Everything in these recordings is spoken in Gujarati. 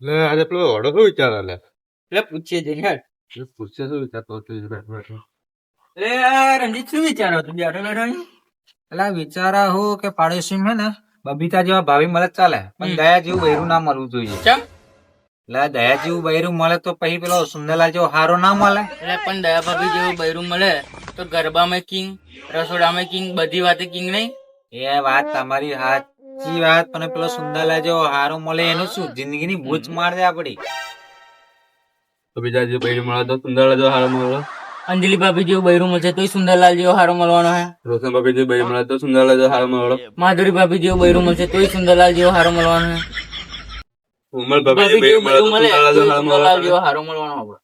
લે આજે પેલો ઓડો શું વિચારે લે એટલે પૂછીએ જઈને હેડ. પૂછશે શું વિચારતો હતો એ બેઠો બેઠો એટલે રણજીત શું વિચારો તું બેઠો બેઠો અહીં? એટલે વિચારા હું કે પાડોશી હે ને બબીતા જેવા ભાભી મળે તો ચાલે પણ દયા જેવું બૈરું ના મળવું જોઈએ. ચમ? એટલે દયા જેવું બૈરું મળે તો પછી પેલો સુંદરલાલ જેવો હારો ના મળે. એટલે પણ દયા ભાભી જેવું બૈરું મળે તો ગરબામાં કિંગ, રસોડામાં કિંગ, બધી વાતે કિંગ નહીં. એ વાત તમારી સાચી વાત, પણ પેલો સુંદરલાલ જેવો હારો મળે એનું શું, જિંદગીની બૂચ માર દે આપડી. તો બીજા જે બૈરી મળે તો સુંદર જો હારો મળે, અંજલિ ભાભી જેવું બૈરું મળશે તોય સુંદરલાલ જેવો હારો મળવાનો હે. રોશન બાપી જે બૈરી મળે તો સુંદર જો હારો મળે, માધુરી ભાભી જેવું બૈરું મળશે તોય સુંદરલાલ જેવો હારો મળવાનો હે. ઉમર બાપી જે ભાભી બૈરી જેવું મળે તો બૈરું મળે સુંદર જો તોય હારો સુંદરલાલ મળે. જેવો હારો મળવાનો આપણે.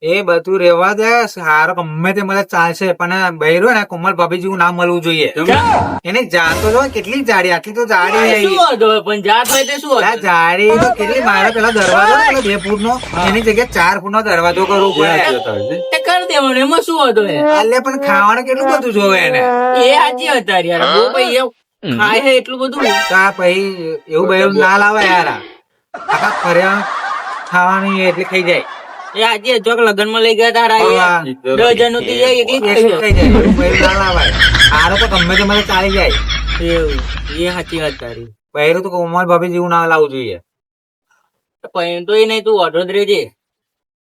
એ બધું રેવા દે, હારો ગમે તે મળે ચાલશે, પણ બૈરું ને કોમલ ભાભી જેવું ના મળવું જોઈએ. એની જાતો જો કેટલી જાડી, આટલી તો જાડી શું રહી. વાંધો હોય? પણ જાત હોય તે શું આ વાંધો? જાડી તો કેટલી, મારે પેલા દરવાજો ને પેલો 2 ફૂટ નો એની જગ્યાએ 4 ફૂટ નો દરવાજો કરવો પડે. તે કરી દેવાનું, એમાં શું વાંધો હે? આલે પણ ખાવાનું કેટલું બધું જોવે એને. એ હાચી હતા યાર. બહુ ભાઈ એ ખાય હે એટલું બધું. તો આ પછી એવું બૈરું ના લાવે યાર. આખા ફર્યા ખાવાનું એટલે ખાઈ જાય. એ આજે ચોક લગન માં લઈ ગયા તારા હા. 10,000 નું થઈ જાય એટલી જ એટલું થઈ ખાઈ જાય. એવું બૈરું ના લાવાય. હારો તો ગમે તે મને ચાલી જાય. જાય. એવું એ સાચી વાત તારી. બૈરું તો કોમલ ભાભી જેવું ના લાવવું જોઈએ. પણ તો એ નહીં, તું ઓઢો જ રહેજે.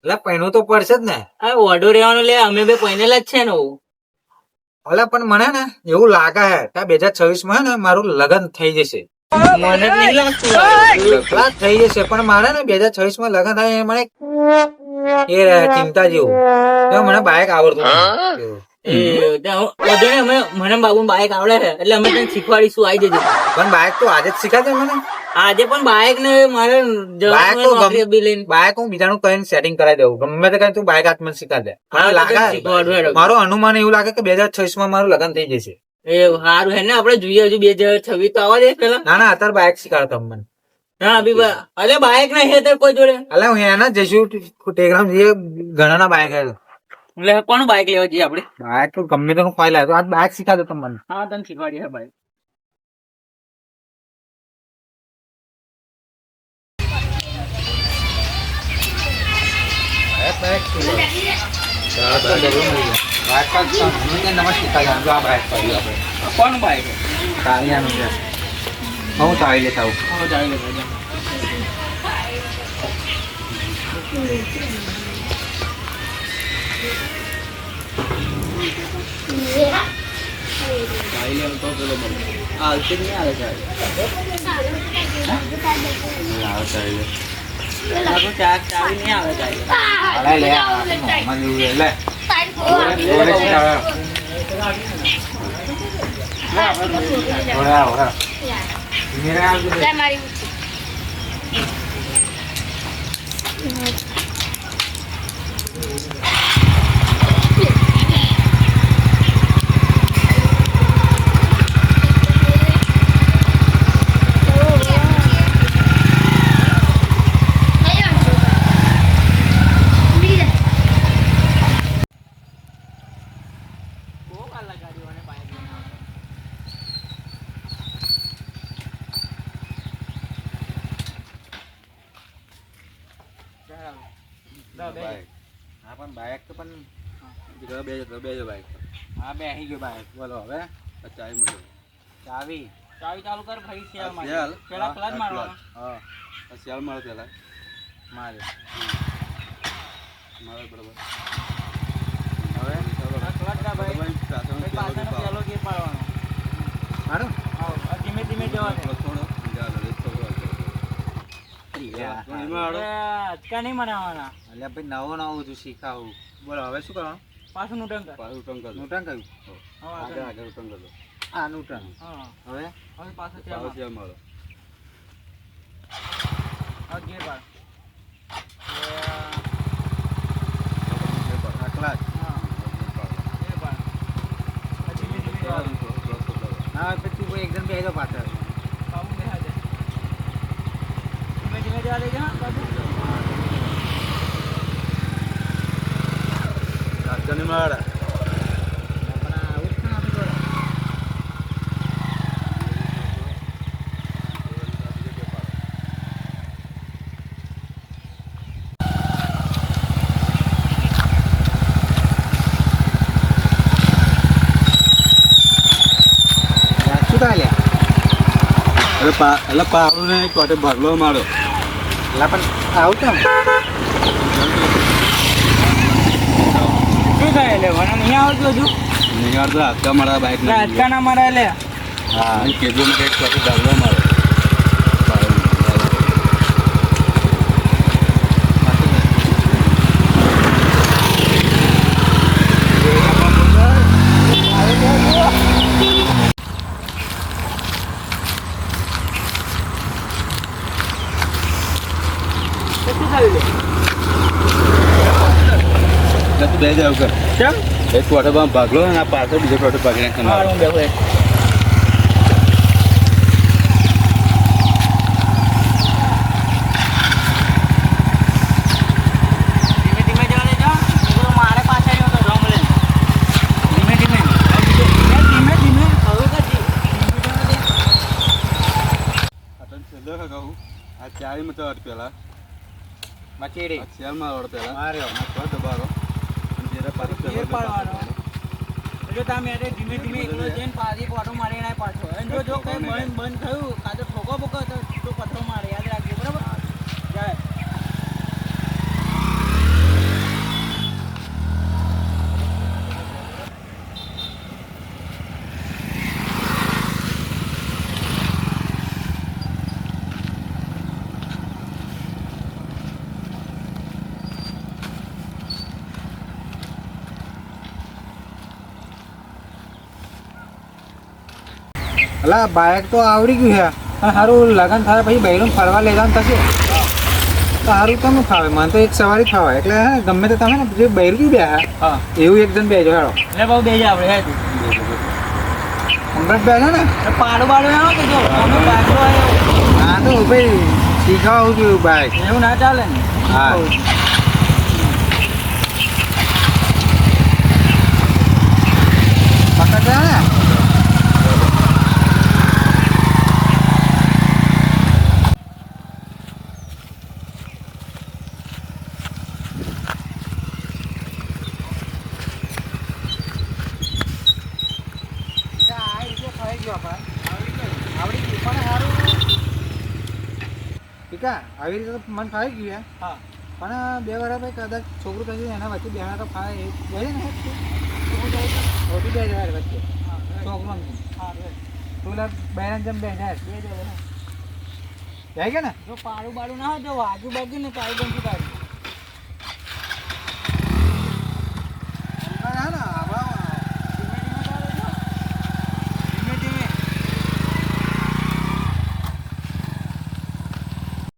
એટલે પૈણું તો પડશે જ ને. આ ઓઢો રહેવાનું લે, અમે બે પહેરેલા જ છે ને. ઓલા પણ મને ને એવું લાગે છે કે 2026 માં ને મારું લગ્ન થઈ જશે. મને જ નહીં લાગતું. હા, થઈ જશે, પણ મારે ને 2026 માં લગ્ન થાય એ મને એ રહે ચિંતા જેવું. તો મને બાઇક આવડતું નથી. એ ઓઢો ને મને બાબુ બાઈક આવડે છે એટલે અમે તને શીખવાડીશું, આવી જજે. પણ બાઇક તો આજે જ શીખાડે મને. આજે પણ બાઈક ને મારે બાઇક જવાનું તો નોકરી બી લઈને. બાઇક હું બીજાનું કહીને સેટિંગ કરાવી દઉં. ગમે તે કઈ તું બાઇક હાથમાં શીખાડે. મને હા, તો તને લાગે શીખવાડું હેડો. મારું અનુમાન એવું લાગે કે 2026 માં મારું લગ્ન થઈ જશે. એ સારું હે ને, આપડે જોઈએ હજુ 2026 તો આવવા દે પેલા. ના ના, અત્યારે બાઇક શીખાડતો મને. હા અભી અરે બાઈક નહીં હે તારે કોઈ જોડે? એટલે હું એના જઈશું ટેગ્રામ જે ઘણા બાઇક હે. એટલે કોનું બાઈક લેવા જઈએ આપડે? બાઇક તો ગમે તેનું ફાઇલ આવે તો આજ બાઇક શીખાડો તમને. હા તને શીખવાડીએ હે બાઈક. કોનું બાઈક? હું ચાવી લેતા આવું. હા ચાલી લે ચાલી લે. ચાલી લે તો પેલો બને. હાલતી જ નહીં આવે ચાલી. આપણું ચાવી નહીં આવે ચાલી. અલા લે, આ તો મોહમ્મદ જેવું છે, લે. જોડે શીખાવે. જોડે આવો, હે. મેરા આવજો. બહુ વાર લગાડ્યું અને બાઈક લઈને આવતા. બાઈક. હા પણ બાઈક તો પણ હા બેસી ગયો બાઈક. બોલો હવે ચાવી. ચાવી ચાલુ કર ભાઈ, શેર માર. શેર. પેલા ક્લચ મારવાનો. હા શિયાળ મળે પેલા મારે મારે બરોબર હવે આ ક્લચ દા ભાઈ. ભાઈ પાછળનો પેલો ગેર પાડવાનો. મારું આવો, આ ધીમે ધીમે જવાનું. અચકા નહીં મનાવવાના. એટલે ભાઈ નવો નવો તું શીખાવું. બોલો હવે શું કરવાનું? પાછું નુટન કર. નૂટન કયું? હા, આગળ. આ નૂટન. હા. હવે હવે પાછો ચાલ માર. હવે ગેર પાડ. આટલા જ. હા, ગેર પાડ. આ ધીમે ધીમે જવાનું. હા પછી તું કોઈ એકદમ બેસી જાઓ પાછળ. બાબુ બેસા જાય. ધીમે ધીમે જવા દેજે હા બાબુ. મળે પણ આવું જ ના આપી દો. એટલે પાવડું ને ચોટે ભાગલો મારો. એટલે પણ આવું કેમ શું થાય લે મને નહીં આવતું હજુ નહીં આવડતો હાથકા મારા બાઈક રાજકા ના મારા લે હા કીધું ને કંઈક ચોટે ભાગલો મારો. શું થયું લે તું બે જાવ કર કેમ એક ચોટે ભાગલો અને આ પાછળ બીજો ચોટે ભાગી નાખવાનો. મારું બેહું ધીમે ધીમે જવા દેજો મારે પાછળ જતો રમ લે ધીમે ધીમે ધીમે ધીમે હવે કરજી આ તને છેલ્લે કહું આ ચારીમાં તો પેલા મચેડી આ શેરમાં વળ પેલા માર્યો તો દબારો અને ત્યારે પાછું ફેર પાડવાનો જો તમે અરે ધીમે ધીમે એકલો જઈને પાછી પાટો મારી ના પાછો અને જો કઈ બંધ થયું કાં તો ઠોકો બોકો તો પથ્થરો મારે યાદ રાખજો બરાબર જાય અલા બાઇક તો આવડી ગયું છે પણ સારું લગન થાય પછી બૈરું ફરવા લઈ જવાનું થશે તો સારું તમે ફાવે મને તો એક સવારી ફાવે એટલે હે ને ગમે તે તમે ને જે બૈરું બે હા એવું એકદમ બેજો હેડો એટલે બહુ બેજા આપણે હે તું હમણાં બેઠો ને પાડું બાડું ના કે જો અમે બાજુ આવ્યો હા તો ભાઈ શીખવા આવું છું બાઇક એવું ના ચાલે ને હા પકડતા ને આવી રીતે તો મન ફાવી ગયું હા પણ બે વાર ભાઈ કદાચ છોકરું કહે એના વચ્ચે બેહાડા તો ફાવે બે ને ઓટી બે જવાય વચ્ચે છોકરો તું બેન જેમ બે જાય કે ને જો પાડું બાડું ના હોય જો વાજુ બાજુ ને પાડું બંધ કાઢ્યું